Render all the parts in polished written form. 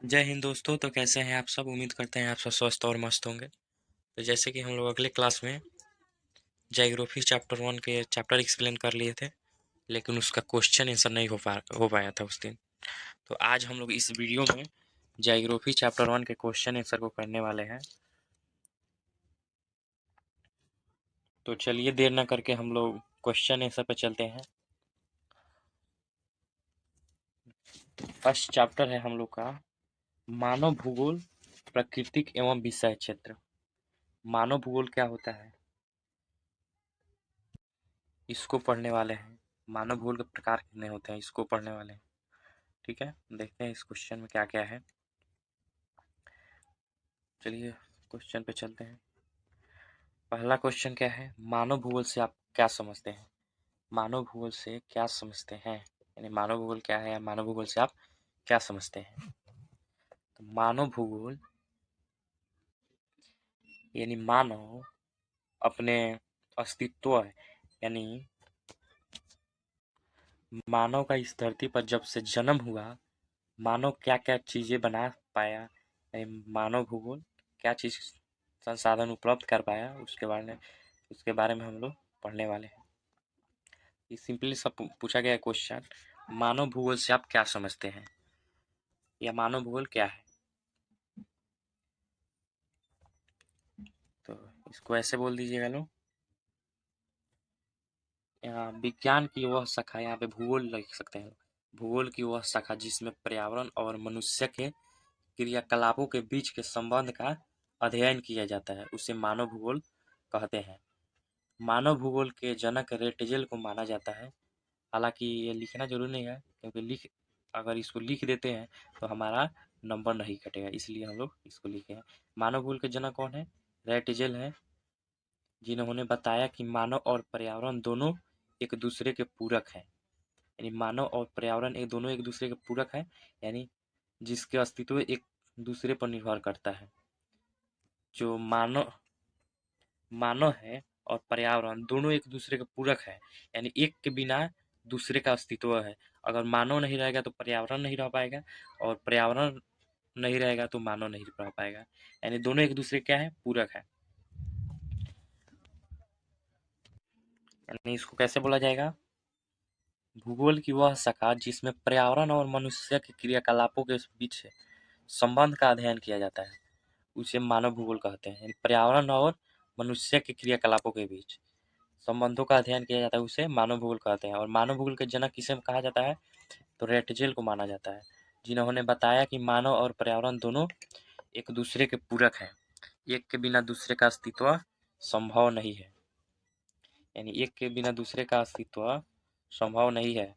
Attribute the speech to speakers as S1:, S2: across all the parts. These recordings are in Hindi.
S1: जय हिंद दोस्तों। तो कैसे हैं आप सब? उम्मीद करते हैं आप सब स्वस्थ और मस्त होंगे। तो जैसे कि हम लोग अगले क्लास में ज्योग्राफी चैप्टर 1 के चैप्टर एक्सप्लेन कर लिए थे, लेकिन उसका क्वेश्चन आंसर नहीं हो पाया था उस दिन। तो आज हम लोग इस वीडियो में ज्योग्राफी चैप्टर 1 के क्वेश्चन आंसर को करने वाले हैं। तो चलिए देर ना करके हम लोग क्वेश्चन आंसर पर चलते हैं। फर्स्ट चैप्टर है हम लोग का मानव भूगोल प्राकृतिक एवं विषय क्षेत्र। मानव भूगोल क्या होता है, इसको पढ़ने वाले हैं। मानव भूगोल के प्रकार कितने होते हैं, इसको पढ़ने वाले हैं। ठीक है, देखते हैं इस क्वेश्चन में क्या क्या है। चलिए क्वेश्चन पे चलते हैं। पहला क्वेश्चन क्या है, मानव भूगोल से आप क्या समझते हैं? मानव भूगोल से क्या समझते हैं, यानी मानव भूगोल क्या है या मानव भूगोल से आप क्या समझते हैं? तो मानव भूगोल यानी मानव अपने अस्तित्व यानी मानव का इस धरती पर जब से जन्म हुआ, मानव क्या क्या चीज़ें बना पाया, यानी मानव भूगोल क्या चीज़ संसाधन उपलब्ध कर पाया, उसके बारे में हम लोग पढ़ने वाले हैं। ये सिंपली सब पूछा गया क्वेश्चन, मानव भूगोल से आप क्या समझते हैं या मानव भूगोल क्या है। तो इसको ऐसे बोल दीजिएगा लोग, यहाँ विज्ञान की वह शाखा, यहाँ पे भूगोल लिख सकते हैं। भूगोल की वह शाखा जिसमें पर्यावरण और मनुष्य के क्रियाकलापों के बीच के संबंध का अध्ययन किया जाता है, उसे मानव भूगोल कहते हैं। मानव भूगोल के जनक रेटजेल को माना जाता है। हालांकि ये लिखना जरूरी नहीं है, क्योंकि अगर इसको लिख देते हैं तो हमारा नंबर नहीं कटेगा, इसलिए हम लोग इसको लिखे हैं। मानव भूगोल के जनक कौन है? रेटजेल है, जिन्होंने बताया कि मानव और पर्यावरण दोनों एक दूसरे के पूरक हैं। यानी मानव और पर्यावरण दोनों एक दूसरे के पूरक हैं, यानी जिसके अस्तित्व एक दूसरे पर निर्भर करता है। जो मानव मानव है और पर्यावरण दोनों एक दूसरे के पूरक है, यानी एक के बिना दूसरे का अस्तित्व है। अगर मानव नहीं रहेगा तो पर्यावरण नहीं रह पाएगा, और पर्यावरण नहीं रहेगा तो मानव नहीं रह पाएगा, यानी दोनों एक दूसरे क्या है, पूरक है। यानी इसको कैसे बोला जाएगा, भूगोल की वह शाखा जिसमें पर्यावरण और मनुष्य के क्रियाकलापों के बीच संबंध का अध्ययन किया जाता है, उसे मानव भूगोल कहते हैं। यानी पर्यावरण और मनुष्य के क्रियाकलापों के बीच संबंधों का अध्ययन किया जाता है, उसे मानव भूगोल कहते हैं। और मानव भूगोल के जनक किसे कहा जाता है? तो रेटजेल को माना जाता है, जिन्होंने बताया कि मानव और पर्यावरण दोनों एक दूसरे के पूरक हैं, एक के बिना दूसरे का अस्तित्व संभव नहीं है। यानी एक के बिना दूसरे का अस्तित्व संभव नहीं है।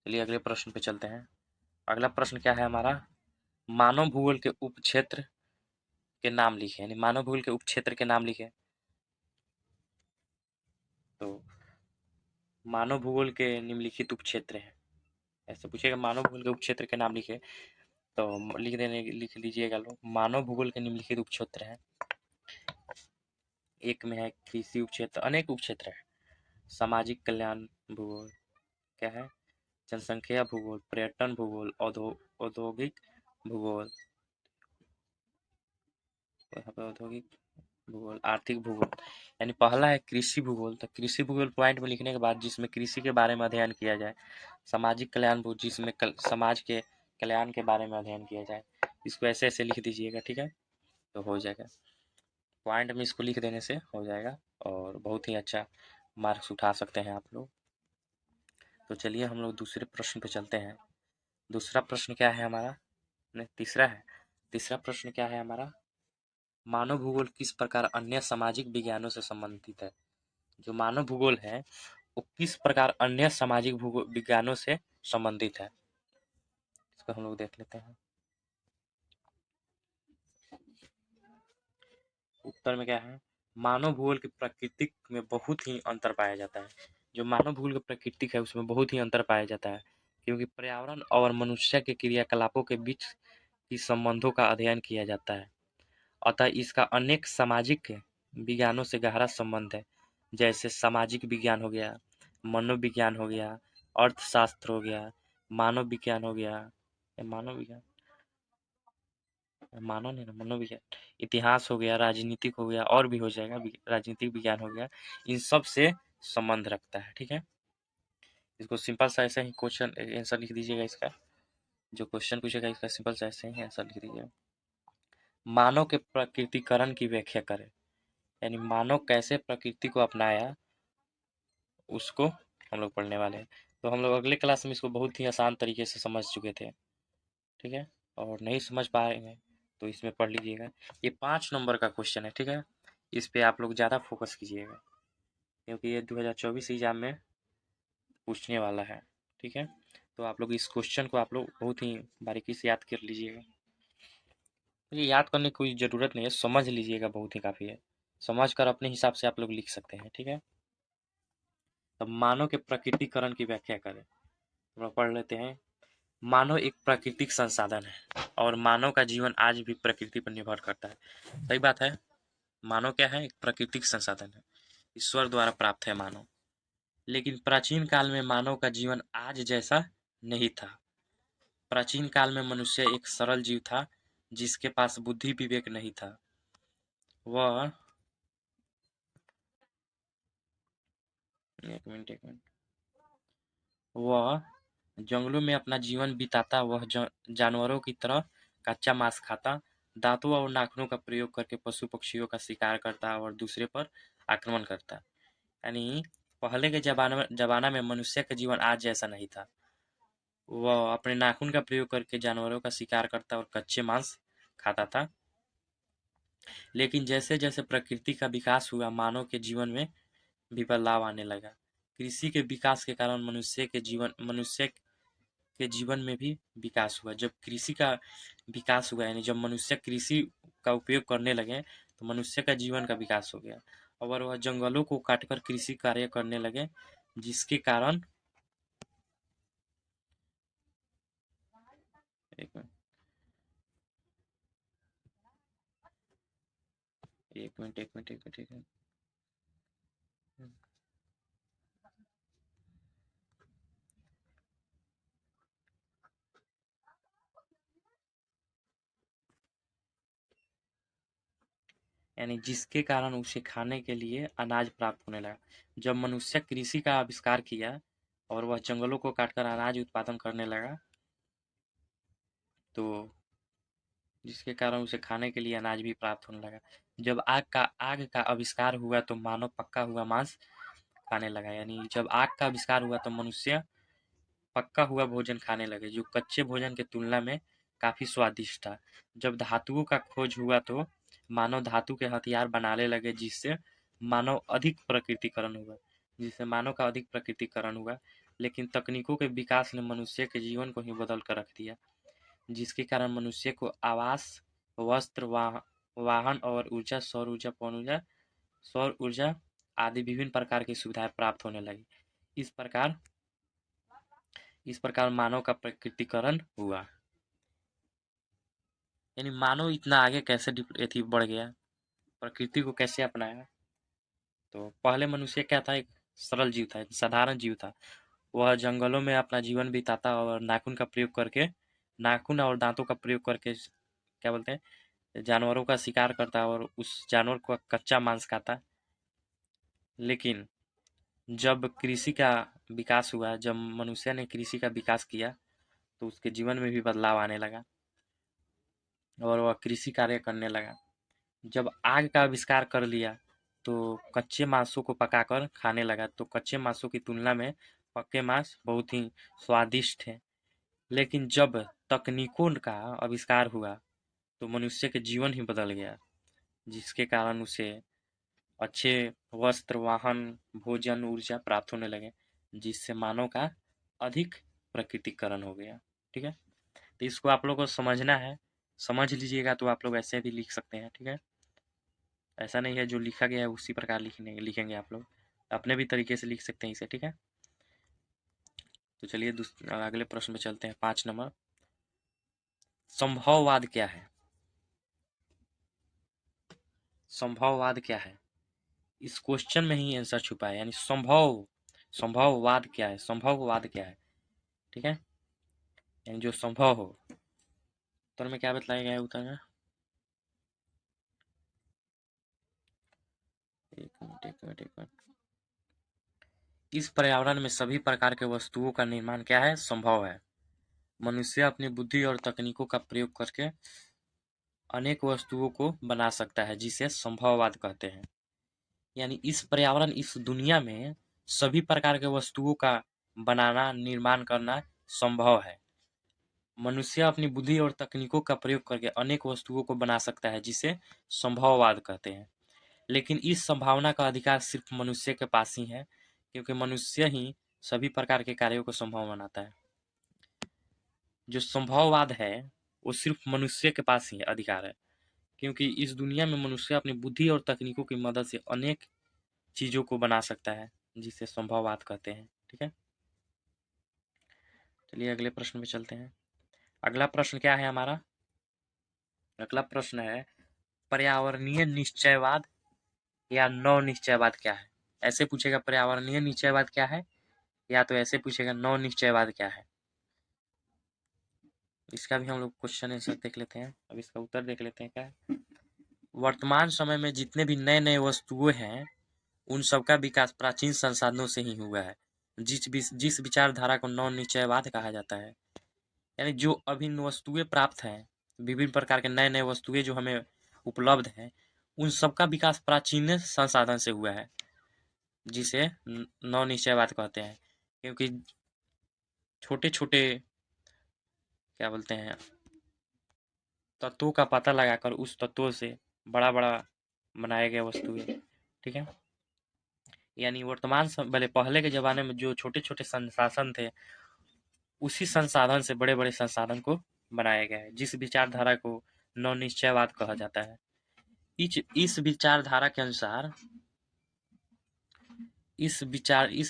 S1: चलिए अगले प्रश्न पे चलते हैं। अगला प्रश्न क्या है हमारा, मानव भूगोल के उपक्षेत्र के नाम लिखे। यानी मानव भूगोल के उपक्षेत्र के नाम लिखे। तो मानव भूगोल के निम्नलिखित उपक्षेत्र हैं, ऐसे पूछेगा मानव भूगोल के उपक्षेत्र के नाम लिखे, तो लिख लीजिएगा लोग, मानव भूगोल के निम्नलिखित उपक्षेत्र हैं। एक में है कृषि उपक्षेत्र, अनेक उपक्षेत्र है। सामाजिक कल्याण भूगोल क्या है, जनसंख्या भूगोल, पर्यटन भूगोल, औद्योगिक भूगोल, यहाँ पे औद्योगिक भूगोल, आर्थिक भूगोल। यानी पहला है कृषि भूगोल। तो कृषि भूगोल पॉइंट में लिखने के बाद जिसमें कृषि के बारे में अध्ययन किया जाए। सामाजिक कल्याण भूगोल, जिसमें समाज के कल्याण के बारे में अध्ययन किया जाए। इसको ऐसे ऐसे लिख दीजिएगा, ठीक है, तो हो जाएगा। पॉइंट में इसको लिख देने से हो जाएगा और बहुत ही अच्छा मार्क्स उठा सकते हैं आप लोग। तो चलिए हम लोग दूसरे प्रश्न पे चलते हैं। दूसरा प्रश्न क्या है हमारा, नहीं तीसरा है। तीसरा प्रश्न क्या है हमारा, मानव भूगोल किस प्रकार अन्य सामाजिक विज्ञानों से संबंधित है। जो मानव भूगोल है वो किस प्रकार अन्य सामाजिक विज्ञानों से संबंधित है, इसको हम लोग देख लेते हैं। उत्तर में क्या है, मानव भूगोल की प्रकृति में बहुत ही अंतर पाया जाता है। जो मानव भूगोल की प्रकृति है उसमें बहुत ही अंतर पाया जाता है, क्योंकि पर्यावरण और मनुष्य के क्रियाकलापों के बीच की संबंधों का अध्ययन किया जाता है। अतः इसका अनेक सामाजिक विज्ञानों से गहरा संबंध है, जैसे सामाजिक विज्ञान हो गया, मनोविज्ञान हो गया, अर्थशास्त्र हो गया, मानव विज्ञान हो गया, मानव विज्ञान, मानव नहीं ना, मनोविज्ञान, इतिहास हो गया, राजनीतिक हो गया, और भी हो जाएगा, राजनीतिक विज्ञान हो गया, इन सब से संबंध रखता है। ठीक है, इसको सिंपल सा ऐसा ही क्वेश्चन आंसर लिख दीजिएगा इसका, जो क्वेश्चन पूछेगा इसका सिंपल सा ऐसे ही आंसर लिख दीजिएगा। मानव के प्रकृतिकरण की व्याख्या करें, यानी मानव कैसे प्रकृति को अपनाया, उसको हम लोग पढ़ने वाले हैं। तो हम लोग अगले क्लास में इसको बहुत ही आसान तरीके से समझ चुके थे। ठीक है, और नहीं समझ पाएंगे तो इसमें पढ़ लीजिएगा। ये 5 नंबर का क्वेश्चन है। ठीक है, इस पे आप लोग ज़्यादा फोकस कीजिएगा, क्योंकि ये 2024 एग्जाम में पूछने वाला है। ठीक है, तो आप लोग इस क्वेश्चन को आप लोग बहुत ही बारीकी से याद कर लीजिएगा। ये याद करने की कोई ज़रूरत नहीं है, समझ लीजिएगा, बहुत ही काफ़ी है। समझ कर अपने हिसाब से आप लोग लिख सकते हैं। ठीक है, तब मानव के प्रकृतिकरण की व्याख्या करें, हम लोग पढ़ लेते हैं। मानव एक प्राकृतिक संसाधन है और मानव का जीवन आज भी प्रकृति पर निर्भर करता है। सही बात है, मानव क्या है, एक प्राकृतिक संसाधन है, ईश्वर द्वारा प्राप्त है मानव। लेकिन प्राचीन काल में मानव का जीवन आज जैसा नहीं था। प्राचीन काल में मनुष्य एक सरल जीव था, जिसके पास बुद्धि विवेक नहीं था। वह एक मिनट, वह जंगलों में अपना जीवन बिताता। वह जानवरों की तरह कच्चा मांस खाता, दांतों और नाखूनों का प्रयोग करके पशु पक्षियों का शिकार करता और दूसरे पर आक्रमण करता। यानी पहले के जमाना में मनुष्य का जीवन आज जैसा नहीं था। वह अपने नाखून का प्रयोग करके जानवरों का शिकार करता और कच्चे मांस खाता था। लेकिन जैसे जैसे प्रकृति का विकास हुआ, मानव के जीवन में भी बदलाव आने लगा। कृषि के विकास के कारण मनुष्य के जीवन में भी विकास हुआ। जब कृषि का विकास हुआ, यानी जब मनुष्य कृषि का उपयोग करने लगे, तो मनुष्य का जीवन का विकास हो गया और वह जंगलों को काटकर कृषि कार्य करने लगे, जिसके कारण एक मिनट एक मिनट एक मिनट एक मिनट एक मिनट यानी जिसके कारण उसे खाने के लिए अनाज प्राप्त होने लगा। जब मनुष्य कृषि का आविष्कार किया और वह जंगलों को काटकर अनाज उत्पादन करने लगा, तो जिसके कारण उसे खाने के लिए अनाज भी प्राप्त होने लगा। जब आग का आविष्कार हुआ, तो मानव पक्का हुआ मांस खाने लगा। यानी जब आग का आविष्कार हुआ, तो मनुष्य पक्का हुआ भोजन खाने लगे, जो कच्चे भोजन की तुलना में काफी स्वादिष्ट था। जब धातुओं का खोज हुआ, तो मानव धातु के हथियार बनाने लगे, जिससे मानव का अधिक प्रकृतिकरण हुआ। लेकिन तकनीकों के विकास ने मनुष्य के जीवन को ही बदल कर रख दिया, जिसके कारण मनुष्य को आवास, वस्त्र, वाहन और ऊर्जा, सौर ऊर्जा आदि विभिन्न प्रकार की सुविधाएं प्राप्त होने लगी। इस प्रकार इस प्रकार मानव का प्रकृतिकरण हुआ। यानी मानव इतना आगे कैसे बढ़ गया, प्रकृति को कैसे अपनाया। तो पहले मनुष्य क्या था, एक सरल जीव था, एक साधारण जीव था। वह जंगलों में अपना जीवन बिताता और नाखून और दांतों का प्रयोग करके क्या बोलते हैं, जानवरों का शिकार करता और उस जानवर को कच्चा मांस खाता। लेकिन जब कृषि का विकास हुआ, जब मनुष्य ने कृषि का विकास किया, तो उसके जीवन में भी बदलाव आने लगा और वह कृषि कार्य करने लगा। जब आग का आविष्कार कर लिया, तो कच्चे मांसों को पकाकर खाने लगा। तो कच्चे मांसों की तुलना में पक्के मांस बहुत ही स्वादिष्ट है। लेकिन जब तकनीकों का आविष्कार हुआ, तो मनुष्य के जीवन ही बदल गया, जिसके कारण उसे अच्छे वस्त्र, वाहन, भोजन, ऊर्जा प्राप्त होने लगे, जिससे मानव का अधिक प्रकृतिकरण हो गया। ठीक है, तो इसको आप लोग को समझना है, समझ लीजिएगा तो आप लोग ऐसे भी लिख सकते हैं। ठीक है, ऐसा नहीं है जो लिखा गया है उसी प्रकार लिखेंगे आप लोग, अपने भी तरीके से लिख सकते हैं इसे। ठीक है, तो चलिए अगले प्रश्न में चलते हैं। 5 नंबर, संभववाद क्या है। संभववाद क्या है, इस क्वेश्चन में ही आंसर छुपा है। यानी संभववाद क्या है, संभववाद क्या है। ठीक है, यानी जो संभव हो। उत्तर में क्या बतलाया गया है? उत्तर में एक मिनट। इस पर्यावरण में सभी प्रकार के वस्तुओं का निर्माण क्या है? संभव है। मनुष्य अपनी बुद्धि और तकनीकों का प्रयोग करके अनेक वस्तुओं को बना सकता है, जिसे संभववाद कहते हैं। यानी इस पर्यावरण, इस दुनिया में सभी प्रकार के वस्तुओं का बनाना, निर्माण करना संभव है। मनुष्य अपनी बुद्धि और तकनीकों का प्रयोग करके अनेक वस्तुओं को बना सकता है, जिसे संभववाद कहते हैं। लेकिन इस संभावना का अधिकार सिर्फ मनुष्य के पास ही है, क्योंकि मनुष्य ही सभी प्रकार के कार्यों को संभव बनाता है। जो संभववाद है वो सिर्फ मनुष्य के पास ही अधिकार है, क्योंकि इस दुनिया में मनुष्य अपनी बुद्धि और तकनीकों की मदद से अनेक चीजों को बना सकता है, जिसे संभववाद कहते हैं। ठीक है, चलिए अगले प्रश्न पे चलते हैं। अगला प्रश्न क्या है हमारा? अगला प्रश्न है, पर्यावरणीय निश्चयवाद या नव निश्चयवाद क्या है? ऐसे पूछेगा पर्यावरणीय निश्चयवाद क्या है, या तो ऐसे पूछेगा नव निश्चयवाद क्या है। इसका भी हम लोग क्वेश्चन आंसर देख लेते हैं। अब इसका उत्तर देख लेते हैं क्या है। वर्तमान समय में जितने भी नए नए वस्तुएं हैं, उन सबका विकास प्राचीन संसाधनों से ही हुआ है। जिस विचारधारा को नव निश्चयवाद कहा जाता है, यानी जो अभिन्न वस्तुएं प्राप्त हैं, विभिन्न प्रकार के नए नए वस्तुएं जो हमें उपलब्ध हैं, उन सबका विकास प्राचीन संसाधन से हुआ है, जिसे नव निश्चयवाद कहते हैं। क्योंकि छोटे छोटे क्या बोलते हैं, तत्वों का पता लगाकर उस तत्वों से बड़ा बड़ा बनाए गए वस्तुएं। ठीक है, यानी वर्तमान भले पहले के जमाने में जो छोटे छोटे संसाधन थे, उसी संसाधन से बड़े बड़े संसाधन को बनाया गया है, जिस विचारधारा को नव निश्चयवाद कहा जाता है। इस विचारधारा के अनुसार इस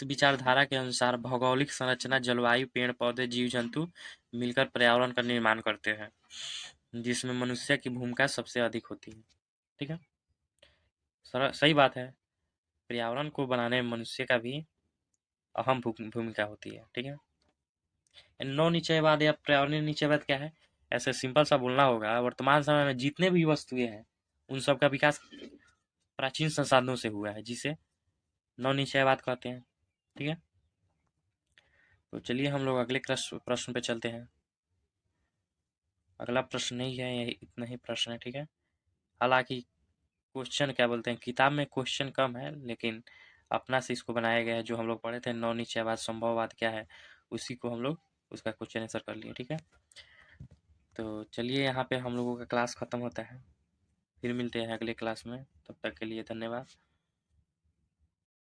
S1: विचारधारा के अनुसार भौगोलिक संरचना, जलवायु, पेड़ पौधे, जीव जंतु मिलकर पर्यावरण का निर्माण करते हैं, जिसमें मनुष्य की भूमिका सबसे अधिक होती है। ठीक है, सही बात है। पर्यावरण को बनाने में मनुष्य का भी अहम भूमिका होती है। ठीक है, नौ निश्चयवाद या पर्यावरणीय निश्चयवाद क्या है? ऐसे सिंपल सा बोलना होगा, वर्तमान समय में जितने भी वस्तुएं हैं, उन सब का विकास प्राचीन संसाधनों से हुआ है, जिसे नौ निश्चयवाद कहते हैं। ठीक है, तो चलिए हम लोग अगले प्रश्न पे चलते हैं। अगला प्रश्न नहीं है, यही इतना ही प्रश्न है। ठीक है, हालांकि क्वेश्चन क्या बोलते हैं, किताब में क्वेश्चन कम है, लेकिन अपना से इसको बनाया गया है। जो हम लोग पढ़े थे नौ निश्चयवाद, संभववाद क्या है, उसी को हम लोग उसका क्वेश्चन आंसर कर लिए। ठीक है, तो चलिए यहाँ पे हम लोगों का क्लास खत्म होता है। फिर मिलते हैं अगले क्लास में, तब तक के लिए धन्यवाद।